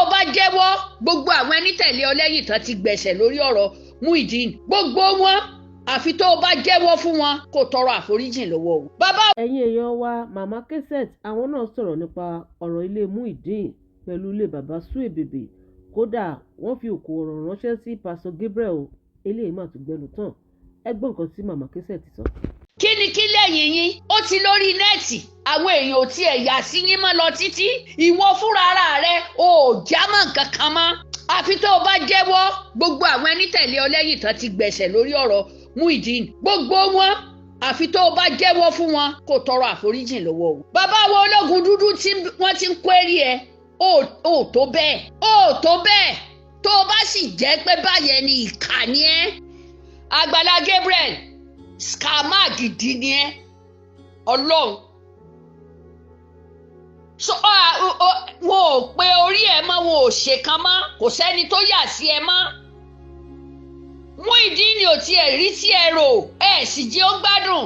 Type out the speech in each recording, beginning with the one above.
o bá jẹ́wọ́ gbogbo àwọn ẹni tẹ̀lé ọ lẹ́yìn tán ti gbẹ̀sẹ̀ lórí ọ̀rọ̀ Muyideen gbogbo wọn àfi tó o bá jẹ́wọ́ fún wọn kó tọrọ àforíjìn lọ́wọ́ o. bàbá. ẹ̀yin èèyàn wa màmá cassette àwọn náà sọ̀rọ̀ nípa ọ̀rọ̀ ilé Muyideen pẹ̀lú ilé bàbá Suebebe kódà wọ́n fi òkú ọ̀rọ̀ ránṣẹ́ sí Pastor Gabriel eléyìí mà tún gbẹnu tán ẹ gbọ́ nǹkan tí màmá cassette sọ. kí lẹ́yìn yín ó ti lórí nẹ́ẹ̀tì àwọn èèyàn ò tiẹ̀ yà sí yín mọ́ lọ títí ìwọ fúnra ara rẹ ò jámọ́ nǹkan kan mọ́ àfi tó o bá jẹ́wọ́ gbogbo àwọn ẹni tẹ̀lé ọ lẹ́yìn tán ti gbẹ̀sẹ̀ lórí ọ̀rọ̀ Muyideen gbogbo wọn àfi tó o bá jẹ́wọ́ fún wọn kó tọrọ àforíjìn lọ́wọ́ o. bàbá wo ológun dúdú tí wọ́n ti ń kwérí ẹ ó tó bẹ́ẹ̀ tó o bá sì jẹ́ pé báyẹn ni ìkà ni ẹ́ Agbala Gabriel scammer gidi ni ẹ́ ọlọ́run so wọn ò pe orí ẹ mọ́ wọn ò ṣèkan mọ́ kò sẹ́ni tó yà sí ẹ mọ́ Muyideen ni ò tiẹ̀ rí tí ẹ rò ẹ sì jẹ́ ó gbádùn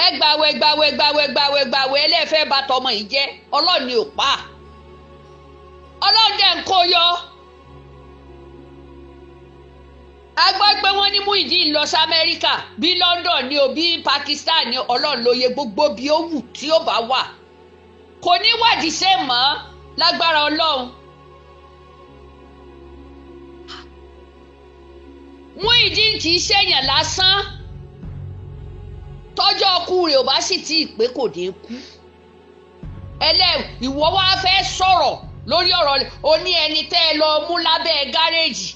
ẹ gbàwẹ̀ ẹlẹ́fẹ́ bá tọmọ yìí jẹ́ ọlọ́run ni ò pa ọlọ́run dẹ̀ ń kó yọ. a gbọ́ pé wọ́n ní Muyideen lọ sí Amẹ́ríkà bí London ni o bí Pakistan ni ọlọ́run lóye gbogbo bí ó wù tí ó bá wà kò ní wádìí ṣe mọ́ lágbára ọlọ́run. Muyideen kì í ṣèyàn lásán tọ́jọ́ ọkù rẹ̀ ò bá sì tí ì pé kò dé kú ìwọ wá fẹ́ sọ̀rọ̀ lórí ọ̀rọ̀ o ní ẹni tẹ́ ẹ lọ mú lábẹ́ gáréèjì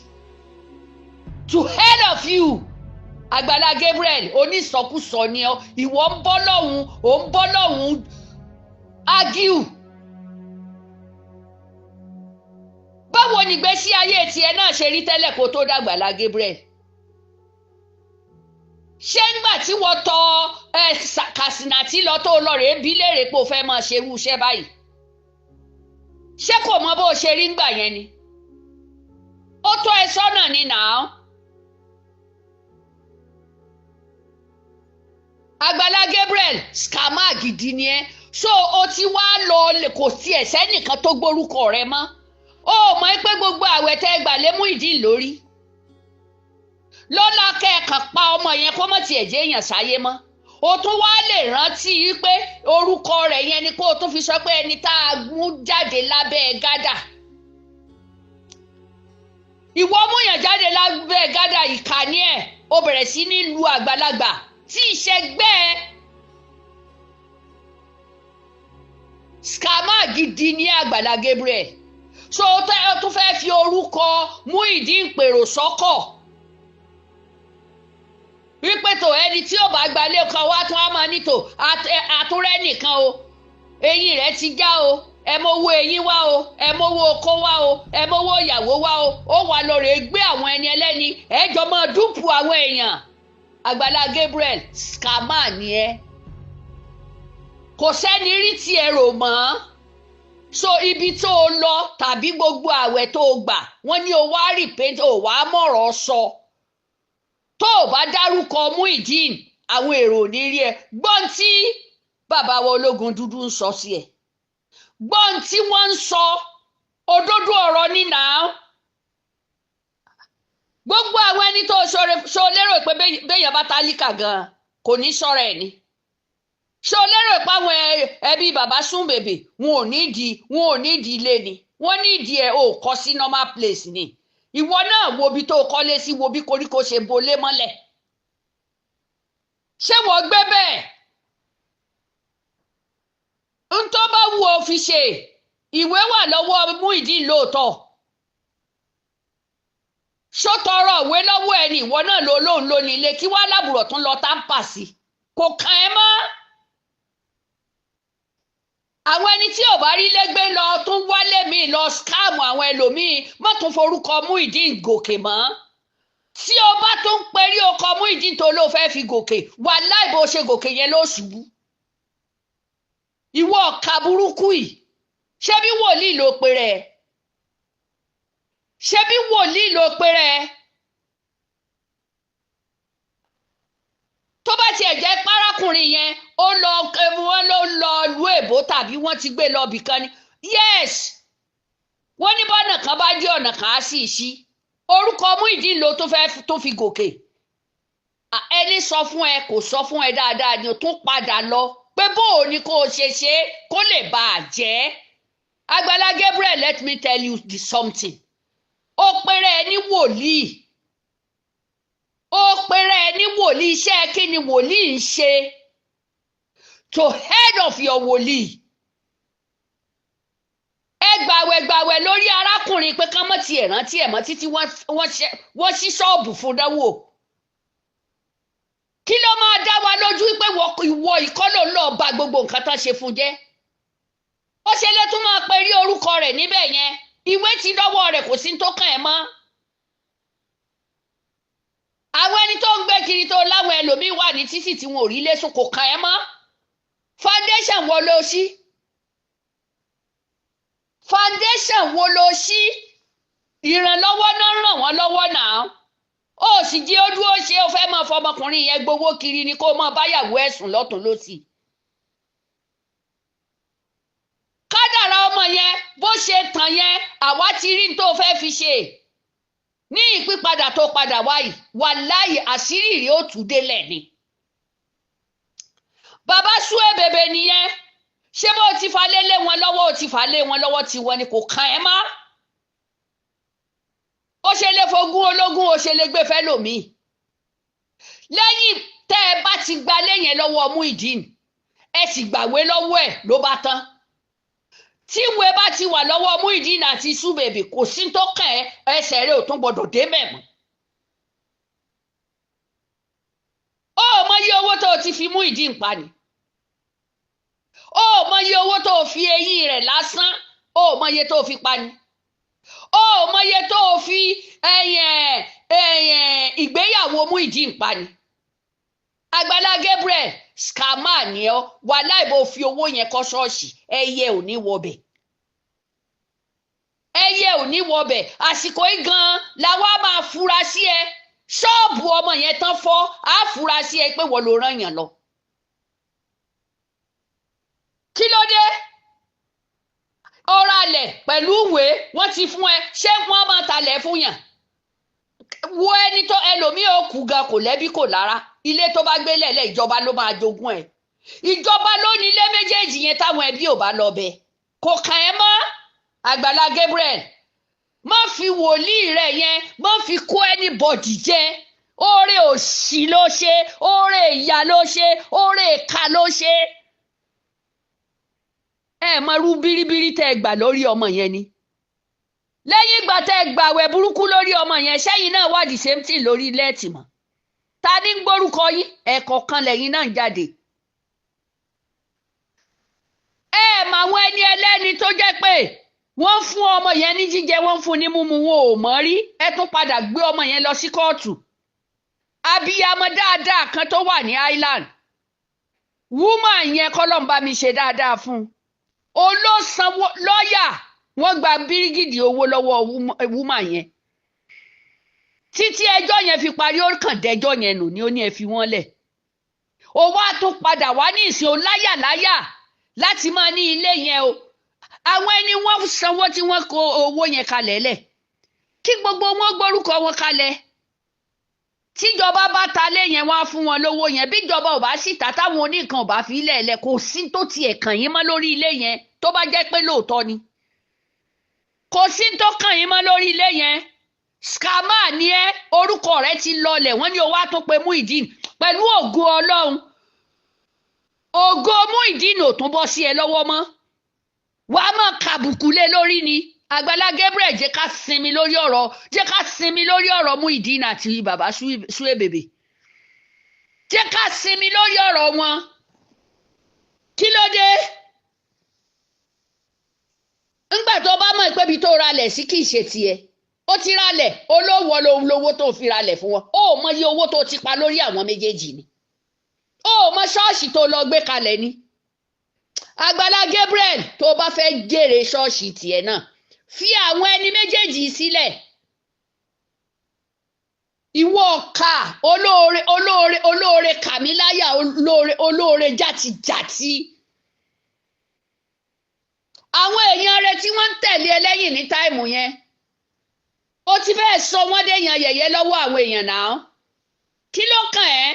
to head of you Agbala Gabriel onísọkúsọ ni ọ ìwọ ń bọ́ lọ́hùn argue. báwo nìgbésí ayé tiẹ̀ náà ṣe rí tẹ́lẹ̀ kó tó dàgbàlá Gabriel ṣé nígbà tí wọ́n tọ Kasinati lọ tó lọ rèé bí léèrè pé o fẹ́ máa ṣe irú iṣẹ́ báyìí ṣé kò mọ bó ṣe rí ngbà yẹn ni ó tọ́ ẹ sọ́nà ni nàá. Agbala Gabriel scammer gidi ni ẹ so o ti wá lọ kò tiẹ̀ sẹ́nìkan tó gbórúkọ rẹ mọ́ ó mọ̀ pé gbogbo àwẹ̀ tẹ́ gbà lé Muyideen lórí lọ́la kẹ́ẹ̀kan pa ọmọ yẹn kó mọ̀ tiẹ̀ jẹ́ èèyàn sáyé mọ́ o tún wá lè rántí pé orúkọ rẹ̀ yẹn ni kó o tún fi sọ pé ẹni tá a mú jáde lábẹ́ gádà ìwọ múyàn jáde lábẹ́ gádà ìkànnì ẹ̀ o bẹ̀rẹ̀ sí ní lu àgbàlagbà tí ìṣẹ́gbẹ́ scammer gidi ní Agbala Gabriel so o tún fẹ́ fi orúkọ Muyideen pèrò sọ́kọ̀ wípé tó ẹni tí ó bá gbalé kan wá tún á máa nítò àtúrẹ́ nìkan o eyín rẹ̀ ti já o ẹ mọ́wọ́ eyín wá o ẹ mọ́wọ́ okó wá o ẹ mọ́wọ́ ìyàwó wá o ó wà lórí gbé àwọn ẹni ẹlẹ́ni ẹjọ́ máa dúpù àwọn èèyàn. Agbala Gabriel scammer ni ẹ kò sẹ́ni rí tí ẹ rò mọ́ so ibi tó o lọ tàbí gbogbo àwẹ̀ tó o gbà wọ́n ní o wá repent o wá mọ̀rọ̀ sọ tó o bá dárúkọ Muyideen àwọn èrò ò ní rí ẹ gbọ́n tí bàbá wa ológun dúdú ń sọ sí ẹ gbọ́n tí wọ́n ń sọ òdodo ọ̀rọ̀ ní nàá. Gbogbo àwọn ẹni tó ṣo lérò pé béèyàn bá tálíkà gan-an kò ní sọ̀rọ̀ ẹ̀ ni ṣo lérò pé àwọn ẹbí bàbá Suebebe wọn ò nídìí ilé ni wọ́n nídìí ẹ̀ ò kọ́ sí normal place ni ìwọ náà wo bí tó kọ́lé sí wo bí koríko ṣe bolé mọ́lẹ̀ ṣé wọ́n gbé bẹ́ẹ̀ ń tó bá wù ó fi ṣe ìwé wà lọ́wọ́ Muyideen lóòótọ́ ṣótọrọ òwe lọ́wọ́ ẹni ìwọ náà lóun ló ní ilé kí wàá lábùrọ̀ tún lọ táǹpà sí kò kàn ẹ́ mọ́. àwọn ẹni tí ò bá rí lẹ́gbẹ́ lọ tún wálé mi lọ scam àwọn ẹlòmíì má tún forúkọ Muyideen gòkè mọ́. tí o bá tún perí ọkọ Muyideen tó ló fẹ́ fi gòkè wàláhì bó ṣe gòkè yẹn ló ṣubú. ìwọ ọ̀ka burúkú yìí ṣé bí wòlíì ló pe rẹ̀ ṣé bí wòlíì ló pe rẹ̀ tó bá tiẹ̀ jẹ́ párákùnrin yẹn wọ́n ló lọ lu èbó tàbí wọ́n ti gbé lọ bìkan ni yes kan bá dé ọ̀nà kan á sì ṣí orúkọ Muyideen ló tó fi gòkè ẹni sọ fún ẹ kò sọ fún ẹ dáadáa ni o tún padà lọ pé bó o ní kó o ṣe kó lè bá a jẹ́ Agbala Gabriel, let me tell you something ó pèrè ẹ ní wòlíì iṣẹ́ kí ni wòlíì ń ṣe to head of your wòlíì ẹ gbàwẹ̀ lórí arákùnrin pé kán mọ́ tiẹ̀ rántí ẹ̀ mọ́ títí wọ́n ṣí ṣọ́ọ̀bù fún dánwò kí ló máa dá wa lójú pé ìwọ ìkọlò lọ ba gbogbo nǹkan tán ṣe fún jẹ́ ó ṣe lè tún máa pe rí orúkọ rẹ̀ níbẹ̀ yẹn ìwé ti dọ́wọ́ rẹ̀ kò sí tó kàn ẹ́ mọ́ àwọn ẹni tó ń gbé kiri tó láwọn ẹlòmíín wà ní títì tí wọn ò rí lẹ́sùn kò kàn ẹ́ mọ́ foundation wo ló ṣí ìrànlọ́wọ́ náà ràn wọ́n lọ́wọ́ náà ó sì jẹ́ ó dúró ṣe ó fẹ́ máa fọmọkùnrin yẹn gbowó kiri ni kó máa báyàwó ẹ̀sùn lọ́tún lọ́sì. kádàrá ọmọ yẹn bó ṣe tàn yẹn àwa ti rí tó fẹ́ fi ṣe ní ìpípadà tó padà wáyìí wàláhì àṣírí rí ó tú délẹ̀ ni. bàbá súwé bèbè nìyẹn ṣé bó ti fà lé wọn lọ́wọ́ ó ti fà lé wọn lọ́wọ́ tiwọn ni kò kàn ẹ́ mọ́ ó ṣe lè fogún ológun ó ṣe lè gbé fẹ́ lòmíì lẹ́yìn tẹ́ ẹ bá ti gba lẹ́yìn lọ́wọ́ Muyideen ẹ sì gbàwé lọ́wọ́ ẹ̀ ló bá tán tí ìwé bá ti wà lọ́wọ́ Muyideen àti Súbèbè kò sí tó kàn ẹ́ ẹsẹ̀ rẹ̀ ò tún gbọ́dọ̀ dé mẹ́mọ́ ó mọ iye owó tó ti fi Muyideen pa ni ó mọ iye owó tó fi eyín rẹ̀ lásán ó mọ iye tó fi pa ni ó mọye tó o fi ìgbéyàwó Muyideen pa ni Agbala Gabriel scammer ni ọ wàláhì bó fi owó yẹn kọ́ ṣọ́ọ̀ṣì ẹyẹ ò ní wọbẹ̀ àsìkò yìí gan làwa máa fura sí ẹ ṣọ́ọ̀bù ọmọ yẹn tán fọ́ á fura sí ẹ pé wọ́n ló rán yàn lọ kí ló dé ọ̀rọ̀ alẹ̀ pẹ̀lú ìwé wọ́n ti fún ẹ ṣé wọ́n máa talẹ̀ fún yàn wo ẹni tó ẹlòmíì ò kú gan kò lẹ́bí kò lára ilé tó bá gbé lẹ̀lẹ̀ ìjọba ló máa jogún ẹ̀ ìjọba ló ní ilé méjèèjì yẹn táwọn ẹbí ò bá lọ bẹ kò kàn ẹ́ mọ́ Agbala Gabriel má fi wòlíì rẹ̀ yẹn má fi kó anybody jẹ oore òṣì ló ṣe oore ìyà ló ṣe oore ìka ló ṣe ẹ mọ rú bíríbírí tẹ́ gbà lórí ọmọ yẹn ni lẹ́yìn ìgbà tẹ́ gbàwẹ̀ burúkú lórí ọmọ yẹn sẹ́yìn náà wà the same thing lórí lẹ́ẹ̀tì mọ́ ta ní gbórúkọ yín ẹ̀kọ́ kan lẹ́yìn náà ń jáde ẹ mọ àwọn ẹni ẹlẹ́ni tó jẹ́ pé wọ́n fún ọmọ yẹn ní jíjẹ wọ́n fún ní mímu wọn ò mọ̀ rí ẹ tún padà gbé ọmọ yẹn lọ sí kóòtù abiyamọ dáadáa kan tó wà ní Island woman yẹn kọ́lọ́mbà mi ṣe dáadáa fún un olósanwó lọ́ọ̀yà wọ́n gba bírígìdì owó lọ́wọ́ wúmà yẹn títí ẹjọ́ yẹn fi parí ó kàn dẹjọ́ yẹn nù ni ó ní ẹ fi wọ́n lẹ̀ ó wá tún padà wá ní ìsìn ó láyàláyà láti máa ní ilé yẹn o àwọn ẹni wọ́n sanwó tí wọ́n kó owó yẹn kalẹ̀ lẹ̀ kí gbogbo wọn gbórúkọ wọn kalẹ̀ tíjọba bá ta lé yẹn wá fún wọn lówó yẹn bíjọba ò bá sì ta táwọn oníkan ò bá fi lẹ̀lẹ̀ kò sí tó tiẹ̀ kàn yín mọ́ lórí ilé yẹn tó bá jẹ́ pé lóòótọ́ ni kò sí tó kàn yín mọ́ lórí ilé yẹn scammer ni ẹ orúkọ rẹ ti lọlẹ̀ wọ́n ní o wá tó pe Muyideen pẹ̀lú ògo Ọlọ́run ògo Muyideen ò tún bọ́ sí ẹ lọ́wọ́ mọ́ wàá mọ̀ kàbùkù lé lórí ni Agbala Gabriel jẹ́ ká sinmi lórí ọ̀rọ̀ Muyideen àti bàbá Suebebe jẹ́ ká sinmi lórí ọ̀rọ̀ wọn kí ló dé ńgbà tó bá mọ̀ pé ibi tó ralẹ̀ sí kì í ṣe tiẹ̀ ó ti ralẹ̀ olówó lówó tó fi ralẹ̀ fún wọn ó mọ iye owó tó ti pa lórí àwọn méjèèjì ni ó mọ ṣọ́ọ̀ṣì tó lọ gbé kalẹ̀ ni Agbala Gabriel tó bá fẹ́ jèrè ṣọ́ọ̀ṣì tiẹ̀ náà fi àwọn ẹni méjèèjì sílẹ̀ ìwọ ọ̀ka olóore kàmíláyà olóore jàtijàti àwọn èèyàn rẹ tí wọ́n ń tẹ̀lé ẹlẹ́yìn ní táìmù yẹn ó ti bẹ́ẹ̀ sọ wọ́n déyàn yẹ̀yẹ́ lọ́wọ́ àwọn èèyàn náà. Kí ló kàn ẹ́?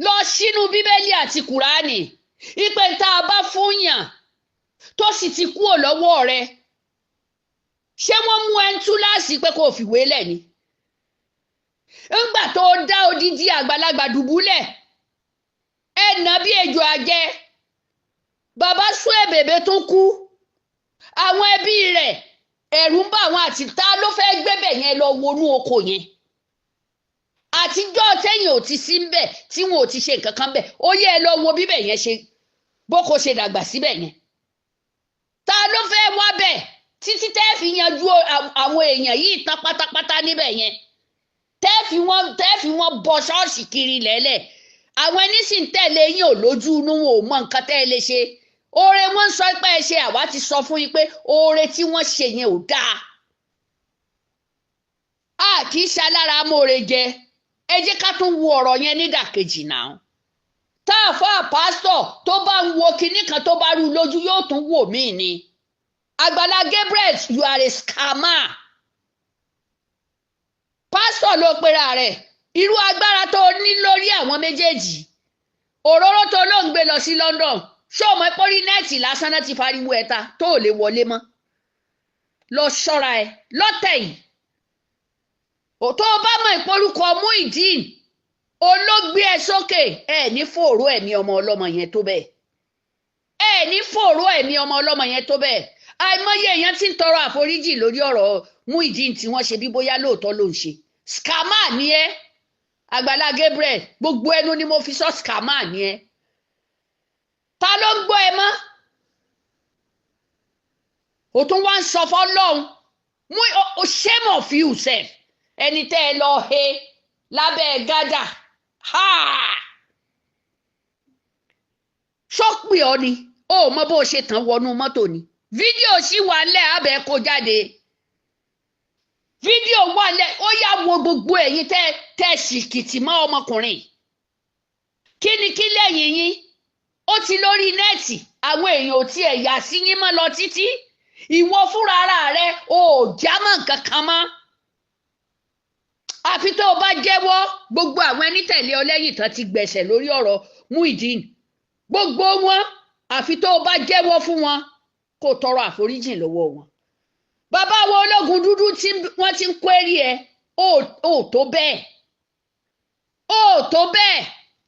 Lọ sínú bíbélì àti kùránì ìpè tá a bá fún yàn tó sì ti kúrò lọ́wọ́ rẹ, ṣé wọ́n mú ẹ ń túláàsì pé kò fìwé lẹ̀ ni? Ńgbà tó dá odidi àgbàlagbà dùbúlẹ̀ ẹ̀nà bí ejò àjẹ́, bàbá Suebebe tó kú, àwọn ẹbí rẹ̀ ẹ̀rù ń bà wọ́n àti ta ló fẹ́ gbébẹ̀ yẹn lọ wọnú oko yẹn. Àtijọ́ tẹ́yìn ò ti sí ń bẹ̀ tí wọn ò ti ṣe nǹkan kan bẹ̀, ó yẹ ẹ lọ wo bíbẹ̀ yẹn ṣe bóko ṣe dàgbà síbẹ̀ yẹn. Ta ló fẹ́ wá bẹ̀ títí tẹ́ fi yanjú àwọn èèyàn yìí tán pátápátá níbẹ̀ yẹn, tẹ́ fi wọ́n bọ ṣọ́ọ̀ṣì kiri lẹ́lẹ̀. Àwọn ẹni sì ń tẹ̀lé yín ò lójú inú, wọn ò mọ nǹkan tẹ́ ẹ lè ṣe. Oore wọn sọ pé ẹ ṣe, àwa ti sọ fún yín pé oore tí wọ́n ṣe yẹn ò dáa. A kì í ṣalára amóore jẹ. Ẹ jẹ́ ká tún wo ọ̀rọ̀ yẹn nídàkejì náà. Tá àfáà pásítọ̀ tó bá ń wo kinní kan tó bá rú lójú yóò tún wò míì ni. Agbala Gabriel, you are a scammer. Pásítọ̀ ló pera rẹ̀. Irú agbára tó ní lórí àwọn méjèèjì, òróró tó ló ń gbé lọ sí London, ṣé o mọ̀ pé orí nẹ́ẹ̀tì lásán náà ti fariwo ẹ̀ta tó ò lè wọlé mọ́? Lọ ṣọ́ra ẹ lọ́tẹ̀ yìí. Tó o bá mọ̀ ìporúkọ Muyideen olóògbé ẹ sókè, ẹ ní fòró ẹ̀mí ọmọ ọlọ́mọ yẹn tó bẹ́ẹ̀. Ẹ ní fòró ẹ̀mí ọmọ ọlọ́mọ yẹn tó bẹ́ẹ̀. Àìmọye èèyàn tí ń tọrọ àforíjì lórí ọ̀rọ̀ Muyideen tí wọ́n ṣe bí bóyá lóòótọ́ ló ń ṣe. Scammer ni ẹ́ Agbala Gabriel, gbogbo ẹnu ni mo fi sọ scammer ni ẹ́. Ta ló ń gbọ́ ẹ mọ́? O tún wá ń sọ fọ́lọ́hun, shame of you sef. Ẹni tẹ́ ẹ lọ he lábẹ́ gádà, ṣọ́pì ọ ni ó mọ bó ṣe tàn wọnú mọ́tò ni. Fídíò sì wà lẹ́ abẹ́ kó jáde. Fídíò wà lẹ́, ó yá wo gbogbo ẹ̀yin tẹ́ ṣìkìtì mọ́ ọmọkùnrin. Kí ni kí lẹ́yìn yín? Ó ti lórí nẹ́ẹ̀tì, àwọn èèyàn ò tiẹ̀ yà sí yín mọ́ lọ títí. Ìwọ fúnra ara rẹ ò jámọ́ nǹkan kan mọ́. Àfi tó o bá jẹ́wọ́, gbogbo àwọn ẹni tẹ̀lé ọ lẹ́yìn tán ti gbẹ̀sẹ̀ lórí ọ̀rọ̀ Muyideen. Gbogbo wọn, àfi tó o bá jẹ́wọ́ fún wọn kó tọrọ àforíjìn lọ́wọ́ wọn. Bàbá wo ológun dúdú tí wọ́n ti ń kwérí ẹ, ó tó bẹ́ẹ̀. Ó tó bẹ́ẹ̀.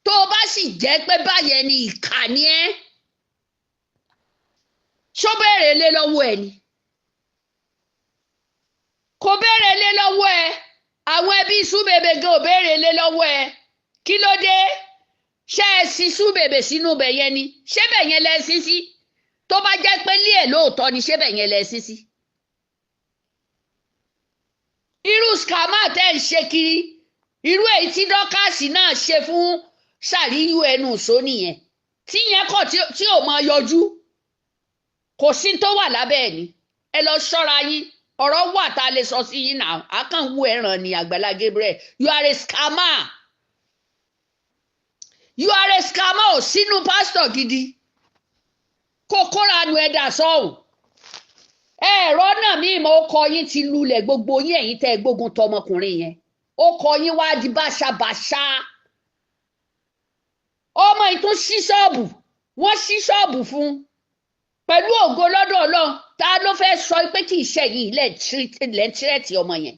Tó o bá sì jẹ́ pé báyẹn ni ìkà ni ẹ́, ṣó béèrè lé lọ́wọ́ ẹ ni? Kò béèrè lé lọ́wọ́ ẹ. Àwọn ẹbí Suebebe gan ò béèrè lé lọ́wọ́ ẹ. Kí ló dé? Ṣé ẹ sin Suebebe sínú bẹ̀ yẹn ni? Ṣé bẹ̀ yẹn lẹ sin sí? Tó bá jẹ́ pé lé ẹ̀ lóòótọ́ ni, ṣé bẹ̀ yẹn lẹ sin sí? Irú scammer tẹ́ ń ṣe kiri, irú èyí tí dọ́kàsì náà ṣe fún ṣàríyú ẹnu ìṣó nìyẹn. Tí yẹn kọ̀ tí ò mọ yọjú, kò sí tó wà lábẹ́ ẹ̀ ni. Ẹ lọ ṣọ́ra yín. Ọ̀rọ̀ wà tá a lè sọ sí yín náà. A kàn wú ẹran ní Agbala Gabriel. You are a scammer. You are a scammer. Ò sínú pásítọ̀ gidi. Kókóra nu ẹ̀dà sọ́hùn. Ẹ̀rọ náà mi ìmọ̀ ọkọ yín ti lulẹ̀ gbogbo yín ẹ̀yin tẹ́ gbógun tọmọkùnrin yẹn. Ọkọ yín wá di báṣabàṣá. Ọmọ yìí tún ṣí ṣọ́ọ̀bù. Wọ́n ṣí ṣọ́ọ̀bù fún un. Pẹ̀lú ògo lọ́dọ̀ Ọlọ́run, ta ló fẹ́ sọ pé kì í ṣe yìí lẹ́ńtírẹ̀tì ọmọ yẹn?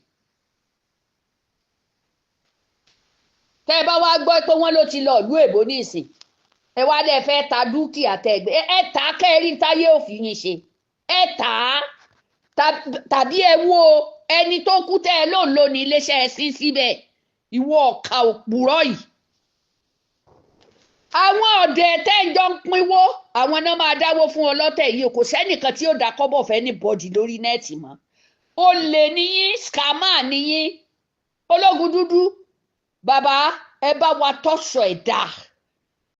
Tẹ́ ẹ bá wá gbọ́ pé wọ́n ló ti lọ ìlú èbó ní ìsìn, ẹ wá lẹ́ fẹ́ ta dúkìá tẹ́gbẹ́, ẹ tà á kẹ́rin táyé òfin yín ṣe. Ẹ tà á tàbí ẹ wo ẹni tó kú tẹ́ ẹ lóun ló ní iléeṣẹ́ ẹ sí síbẹ̀. Ìwọ ọ̀ka òpùrọ̀ yìí. Àwọn ọ̀dẹ̀ tẹ́ ń jọ ń pinwó, àwọn náà máa dáwó fún ọlọ́tẹ̀ yìí. Kò sẹ́nìkan tí ó dá kọ́bọ̀ fẹ́ ní bọ́dì lórí nẹ́ẹ̀tì mọ́. Olè níyín, scammer níyín. Ológun dúdú, bàbá ẹ bá wa tọ́sọ̀ ẹ̀ dáa.